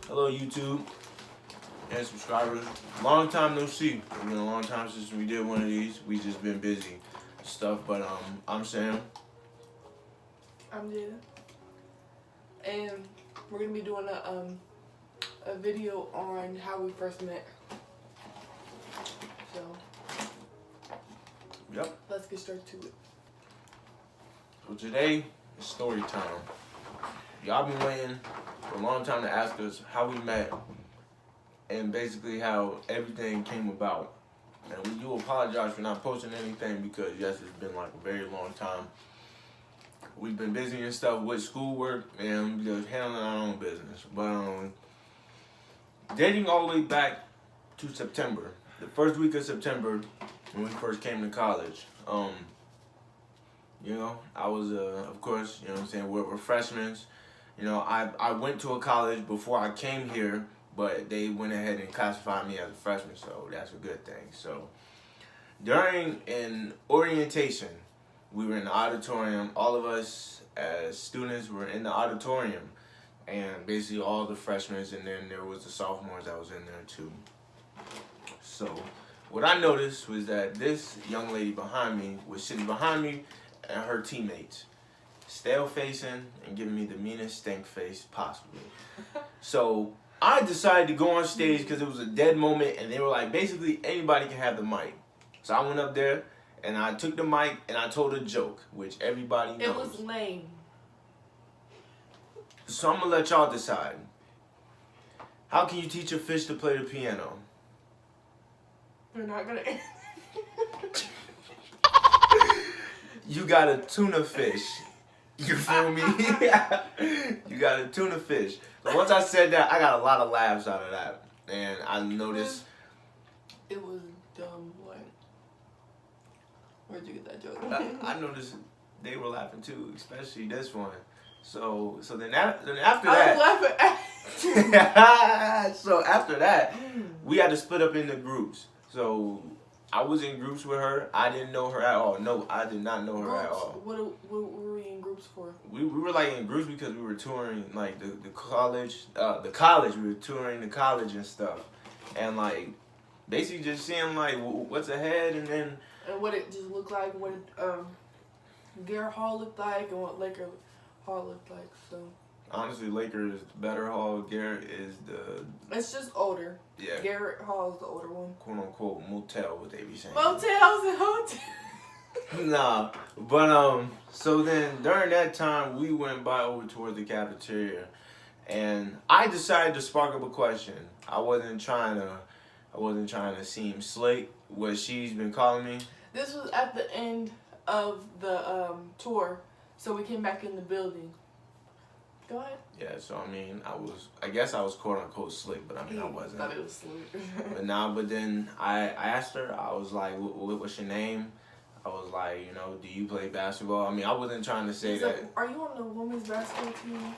Hello, YouTube and subscribers. Long time no see. It's been a long time since we did one of these. We just been busy stuff. But I'm Sam. I'm Jada, and we're gonna be doing a video on how we first met. So Yep. let's get straight to it. So today is story time. Y'all been waiting for a long time to ask us how we met and basically how everything came about. And we do apologize for not posting anything because yes, it's been like a very long time. We've been busy and stuff with schoolwork and just handling our own business. But dating all the way back to September, the first week of September when we first came to college. I was of course, what I'm saying, we're freshmen. I went to a college before I came here, but they went ahead and classified me as a freshman, so that's a good thing. So during an orientation, we were in the auditorium. All of us as students were in the auditorium, and basically all the freshmen, and then there was the sophomores that was in there too. So what I noticed was that this young lady behind me was sitting behind me and her teammates, stale facing and giving me the meanest stink face possible. So I decided to go on stage because it was a dead moment, and they were like, basically anybody can have the mic. So I went up there and I took the mic and I told a joke, which everybody knows. It was lame. So I'm gonna let y'all decide. How can you teach a fish to play the piano? They're not gonna. You got a tuna fish. You feel me? You got a tuna fish. So once I said that, I got a lot of laughs out of that. And I noticed. It was dumb. What? Where'd you get that joke? I noticed they were laughing too, especially this one. So then after I that. was laughing at. So after that, we had to split up into groups. So I was in groups with her. I didn't know her at all. No, I did not know her at all. What were we in groups for? We were like in groups because we were touring like the college. We were touring the college and stuff, and like basically just seeing like what's ahead, and then what it just looked like, what Garrett Hall looked like, and what Laker Hall looked like. So honestly, Lakers better hall. Garrett is the. It's just older. Yeah. Garrett Hall is the older one. Quote unquote motel, what they be saying. Motels and hotels. Nah, but so then during that time we went by over towards the cafeteria, and I decided to spark up a question. I wasn't trying to seem slick, what she's been calling me. This was at the end of the tour, so we came back in the building. Go ahead. Yeah, so I guess I was quote unquote slick, but I wasn't. Thought it was slick. But then I asked her, I was like, what's your name? I was like, do you play basketball? I wasn't trying to say that. Like, are you on the women's basketball team?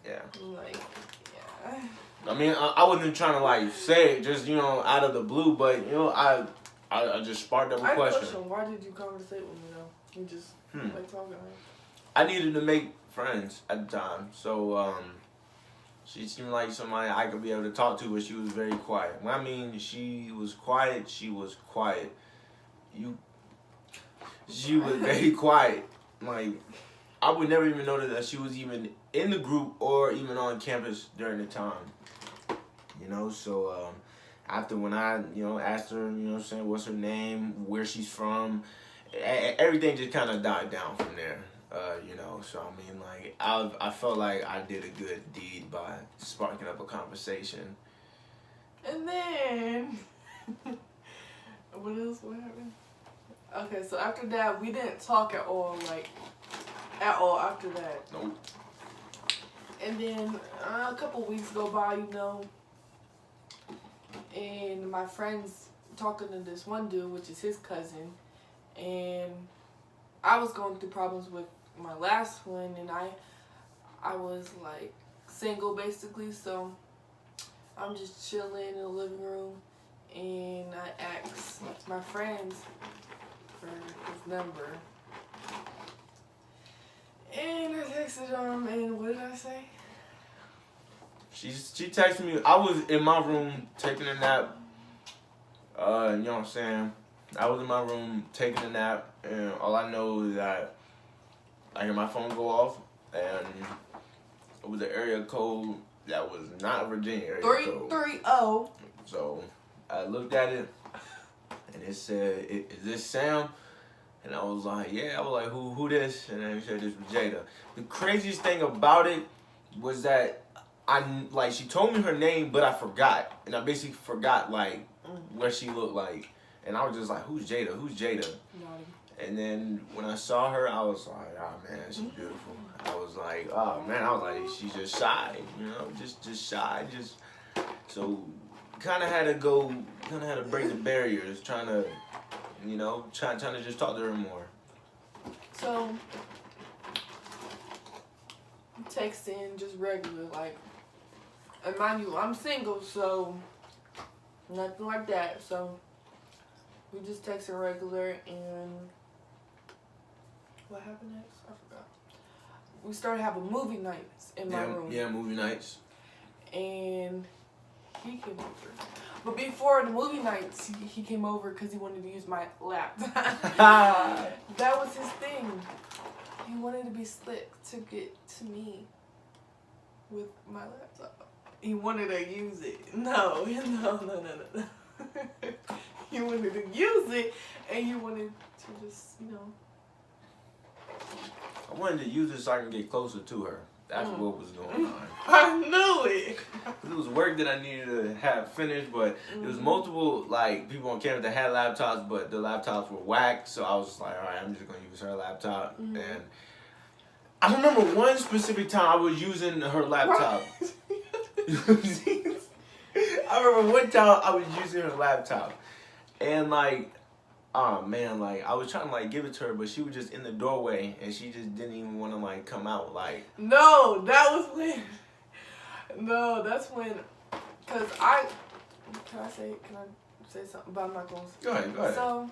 Yeah. I'm like, yeah. I wasn't trying to like say it just, out of the blue, but, I just sparked up a question. Why did you conversate with me though? You just like talking. I needed to make friends at the time, so she seemed like somebody I could be able to talk to, but she was very quiet. When I mean she was quiet. She was very quiet. Like, I would never even notice that she was even in the group or even on campus during the time. So after when I, asked her, saying what's her name, where she's from, everything just kind of died down from there. So I felt like I did a good deed by sparking up a conversation. And then, what happened? Okay, so after that, we didn't talk at all after that. Nope. And then a couple weeks go by, and my friend's talking to this one dude, which is his cousin, and I was going through problems with my last one, and I was like single basically, so I'm just chilling in the living room, and I asked my friends for his number, and I texted him, and what did I say? She texted me. I was in my room taking a nap. You know what I'm saying? I was in my room taking a nap, and all I know is that I hear my phone go off, and it was an area code that was not a Virginia area code. 330. So I looked at it, and it said, "Is this Sam?" And I was like, "Yeah." I was like, "Who this?" And then he said, "This was Jada." The craziest thing about it was that she told me her name, but I forgot, and I basically forgot like what she looked like, and I was just like, "Who's Jada? Who's Jada?" Naughty. And then when I saw her, I was like, "Oh man, she's beautiful." I was like, "Oh man," I was like, "She's just shy, you know, just shy, just." So kind of had to break the barriers, trying to just talk to her more. So, texting just regular, like, and mind you, I'm single, so nothing like that. So, we just texting regular, and what happened next? I forgot. We started having movie nights in my room. Yeah, movie nights. And he came over. But before the movie nights, he came over because he wanted to use my laptop. That was his thing. He wanted to be slick to get to me with my laptop. He wanted to use it. No. He wanted to use it, and he wanted to just, I wanted to use it so I can get closer to her. That's what was going on. I knew it. It was work that I needed to have finished, but there was multiple people on campus that had laptops, but the laptops were whacked. So I was just like, all right, I'm just gonna use her laptop. And I remember one specific time I was using her laptop. I remember one time I was using her laptop, and oh man, I was trying to give it to her, but she was just in the doorway, and she just didn't even want to come out. No, that was when. No, that's when. Cause can I say something? But I'm not going to. Go ahead. So,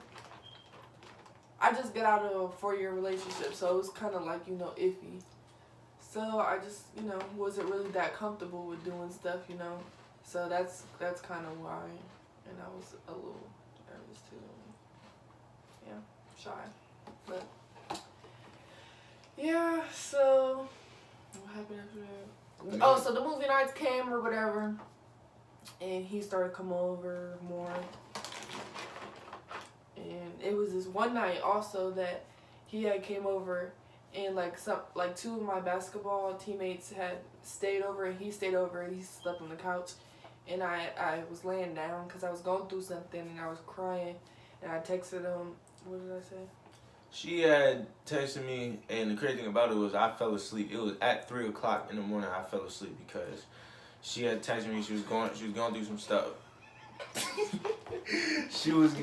I just got out of a 4-year relationship, so it was kind of iffy. So I just wasn't really that comfortable with doing stuff, So that's kind of why, and I was a little nervous too. Yeah, shy, but yeah. So what happened after that? Oh, so the movie nights came or whatever, and he started coming over more. And it was this one night also that he had came over, and two of my basketball teammates had stayed over, and he stayed over, and he slept on the couch, and I was laying down because I was going through something, and I was crying, and I texted him. What did I say? She had texted me, and the crazy thing about it was I fell asleep. It was at 3 o'clock in the morning. I fell asleep because she had texted me. She was going through some stuff. she was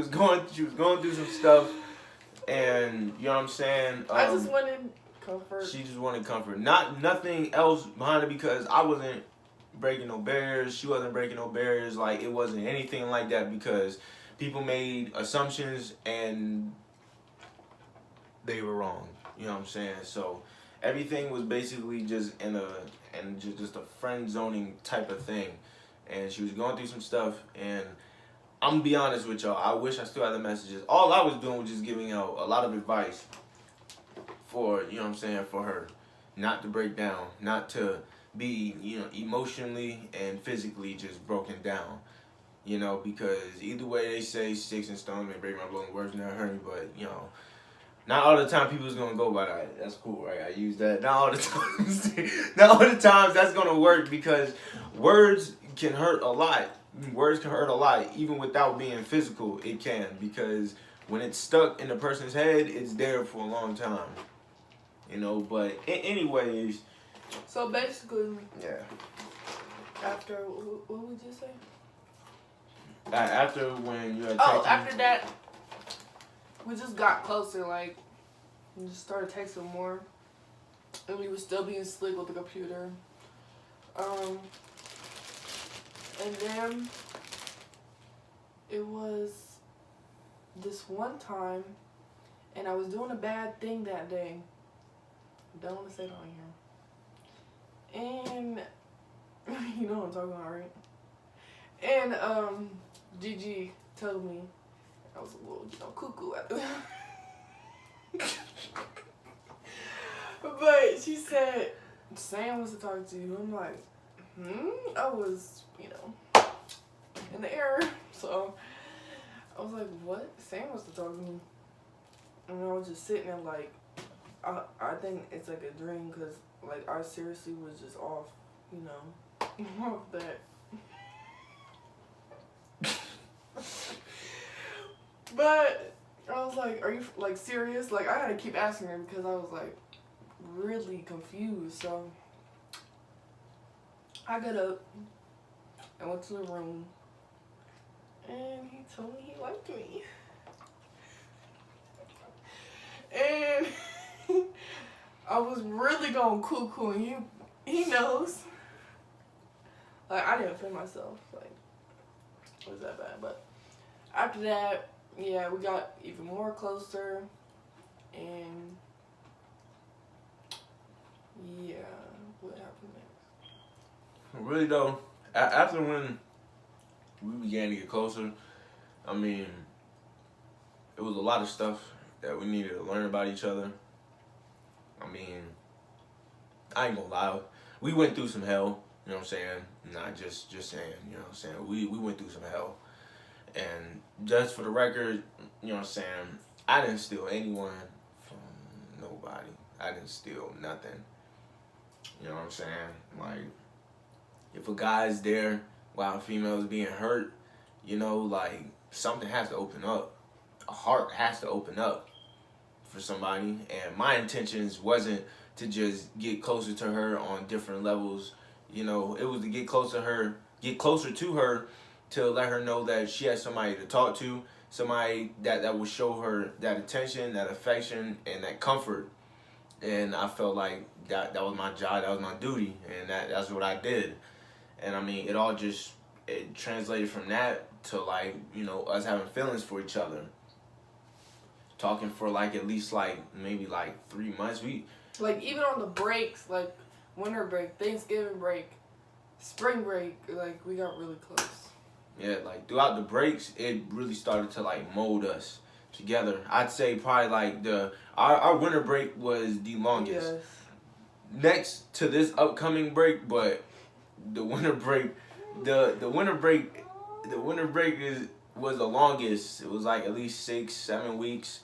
going through some stuff, and you know what I'm saying. I just wanted comfort. She just wanted comfort. Nothing else behind it, because I wasn't breaking no barriers. She wasn't breaking no barriers. It wasn't anything like that, because people made assumptions and they were wrong. You know what I'm saying? So everything was basically just just a friend zoning type of thing. And she was going through some stuff, and I'm gonna be honest with y'all, I wish I still had the messages. All I was doing was just giving out a lot of advice for, for her not to break down, not to be, emotionally and physically just broken down. Because either way they say sticks and stones may break my bones, words never hurt me, but, not all the time people's gonna go by that. That's cool, right? I use that. Not all the times. Not all the times that's gonna work, because words can hurt a lot. Words can hurt a lot, even without being physical. It can, because when it's stuck in the person's head, it's there for a long time. But anyways. So basically. Yeah. After what would we just say? After when you had. After that. We just got closer, we just started texting more, and we were still being slick with the computer. And then it was this one time, and I was doing a bad thing that day. Don't want to say it on here. And You know what I'm talking about, right? And Gigi told me I was a little, cuckoo at the But she said Sam was to talk to you. I'm like, I was, in the air. So I was like, what? Sam was to talk to me. And I was just sitting there like, I think it's like a dream because like I seriously was just off, off that. But I was like, are you like serious? Like I had to keep asking her because I was like really confused. So I got up and went to the room and he told me he liked me. And I was really going cuckoo and he knows. Like I didn't feel myself. Like it was that bad. But after that, yeah, we got even more closer and yeah, what happened next? Really though, after when we began to get closer, I mean, it was a lot of stuff that we needed to learn about each other. I mean, I ain't gonna lie, we went through some hell. You know what I'm saying? Not just saying. You know what I'm saying? We went through some hell, and just for the record, you know what I'm saying? I didn't steal anyone from nobody. I didn't steal nothing. You know what I'm saying? Like, if a guy's there while a female is being hurt, like, something has to open up. A heart has to open up for somebody. And my intentions wasn't to just get closer to her on different levels. It was to get closer to her to let her know that she has somebody to talk to, somebody that will show her that attention, that affection, and that comfort. And I felt like that was my job, that was my duty, and that's what I did. And I mean, it translated from that to like, us having feelings for each other. Talking for like at least like maybe like 3 months. Like even on the breaks, like winter break, Thanksgiving break, spring break, like we got really close. Yeah, like throughout the breaks, it really started to like mold us together. I'd say probably like our winter break was the longest. Yes. Next to this upcoming break, but the winter break, the winter break was the longest. It was like at least 6-7 weeks.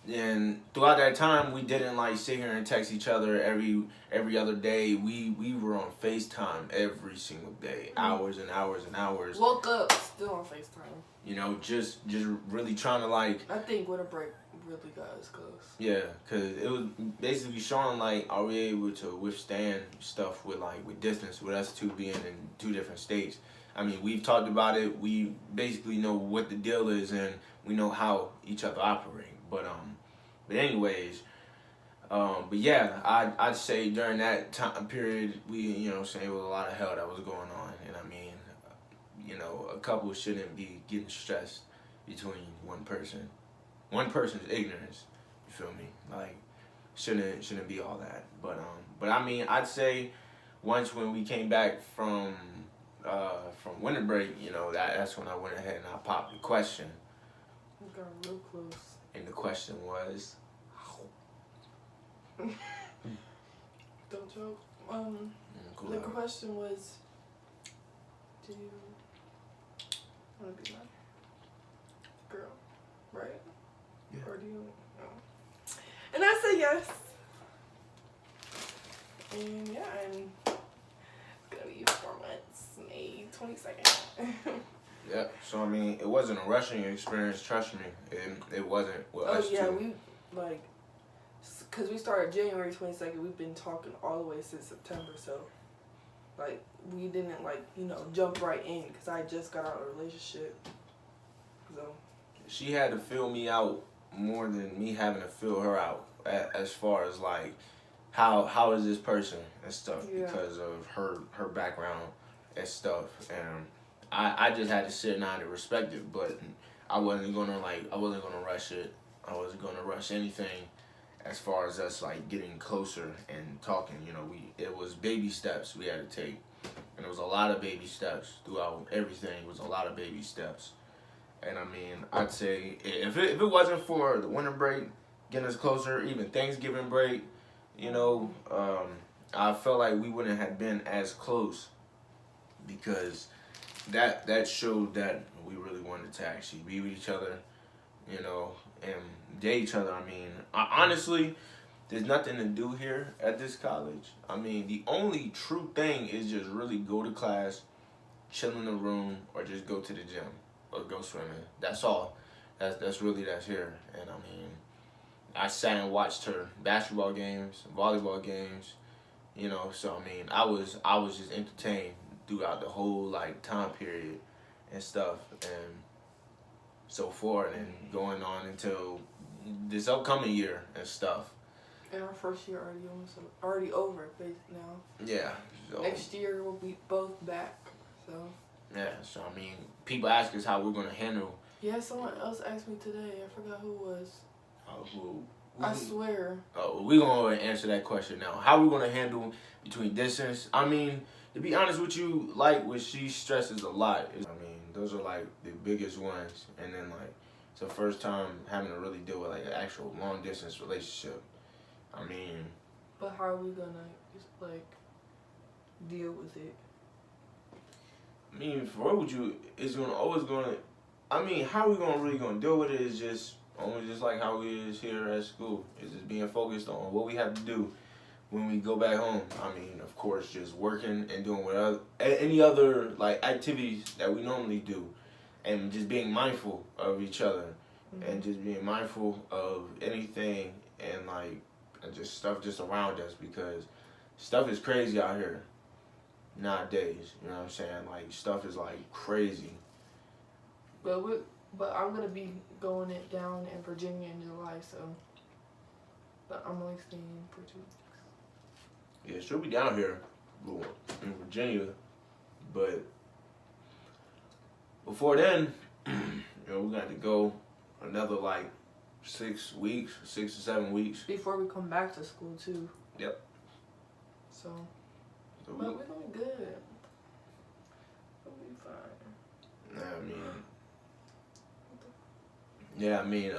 And throughout that time, we didn't like sit here and text each other every other day. We were on FaceTime every single day, hours and hours and hours. Woke up still on FaceTime. Just really trying to like. I think winter break really got us close. Yeah, cause it was basically showing like, are we able to withstand stuff with distance, with us two being in 2 different states. I mean, we've talked about it. We basically know what the deal is, and we know how each other operate. But anyways, but yeah, I'd say during that time period, we, it was a lot of hell that was going on. And I mean, a couple shouldn't be getting stressed between one person. One person's ignorance, you feel me? Like, shouldn't be all that. But I mean, I'd say once when we came back from winter break, that's when I went ahead and I popped the question. We got real close. And the question was, don't joke. cool The out. question was, do you want to be my girl, right? Yeah. Or do you? No. And I said yes. And yeah, and it's gonna be 4 months, May 22nd. Yeah, so I mean, it wasn't a rushing experience, trust me. It wasn't with us yeah, two. we like, cause we started January 22nd. We've been talking all the way since September, so like we didn't jump right in, cause I just got out of a relationship. So She had to fill me out more than me having to fill her out, as far as like how is this person and stuff, Yeah. because of her background and stuff. And I just had to sit down and respect it, but I wasn't gonna rush it. I wasn't gonna rush anything as far as us like getting closer and talking. It was baby steps we had to take. And it was a lot of baby steps throughout everything. It was a lot of baby steps. And I mean, I'd say if it wasn't for the winter break getting us closer, even Thanksgiving break, you know, I felt like we wouldn't have been as close, because that showed that we really wanted to actually be with each other, you know, and date each other. I mean, honestly, there's nothing to do here at this college. I mean, the only true thing is just really go to class, chill in the room, or just go to the gym or go swimming. That's all. That's here. And I mean, I sat and watched her basketball games, volleyball games, you know. So I mean, I was just entertained throughout the whole like time period and stuff, and so forth, and going on until this upcoming year and stuff. And our first year already over now. Yeah. So, next year we'll be both back. So. Yeah. So I mean, people ask us how we're gonna handle. Yeah, someone else asked me today. I forgot who it was. Who? I swear. Oh, we're gonna answer that question now. How we gonna handle between distance? I mean, to be honest with you, like what she stresses a lot. I mean, those are like the biggest ones, and then like it's the first time having to really deal with like an actual long distance relationship. I mean. But how are we gonna just like deal with it? I mean, for what would you? It's always gonna. I mean, how we really gonna deal with it is just almost just like how we is here at school. It's just being focused on what we have to do when we go back home. I mean, of course, just working and doing whatever, any other like activities that we normally do, and just being mindful of each other, and just being mindful of anything and like just stuff just around us, because stuff is crazy out here nowadays. You know what I'm saying? Like stuff is like crazy. But I'm gonna be going it down in Virginia in July, so. But I'm only staying for 2 weeks. Yeah, she'll be down here in Virginia, but before then, you know, we're gonna have to go another like 6 weeks, 6 to 7 weeks before we come back to school too. Yep. So but we're gonna be good. We'll be fine. I mean,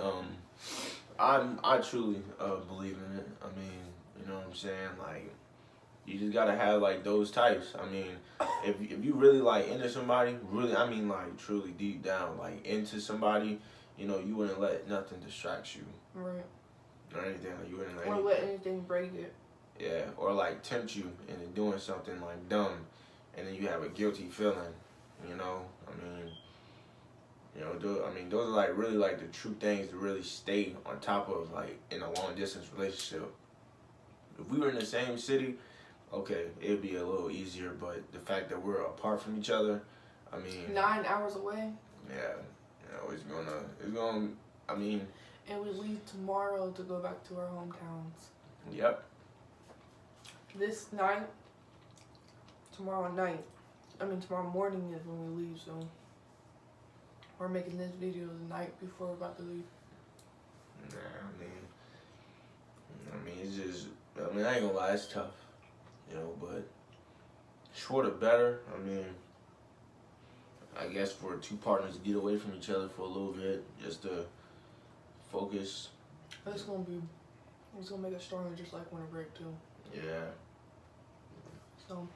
I truly believe in it. I mean, you know what I'm saying? Like, you just gotta have like those types. I mean, if you really like into somebody, really, I mean, like truly deep down, like into somebody, you know, you wouldn't let nothing distract you. Right. Or anything. Like, you wouldn't let anything break it. Yeah, or like tempt you into doing something like dumb, and then you have a guilty feeling. You know, I mean. You know, those are like really like the true things to really stay on top of, like in a long distance relationship. If we were in the same city, okay, it'd be a little easier. But the fact that we're apart from each other, I mean, 9 hours away. Yeah, you know, it's gonna. I mean, and we leave tomorrow to go back to our hometowns. Yep. Tomorrow morning is when we leave. So. We're making this video the night before we're about to leave. I mean, it's just, I ain't gonna lie, it's tough, you know, but shorter better. I mean, I guess for two partners to get away from each other for a little bit, just to focus. It's gonna make us stronger, just like winter break too. Yeah. So,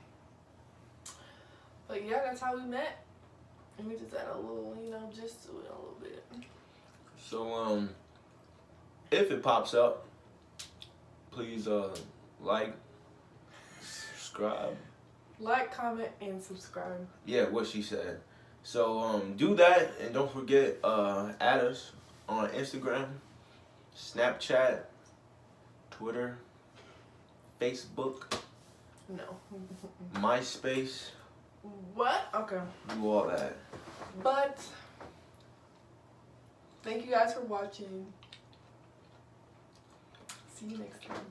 but yeah, that's how we met. And we just add a little, you know, just to it a little bit. So, if it pops up, please, like, subscribe. Like, comment, and subscribe. Yeah, what she said. So, do that, and don't forget, add us on Instagram, Snapchat, Twitter, Facebook. No. MySpace. What? Okay. Do all that. But thank you guys for watching. See you next time.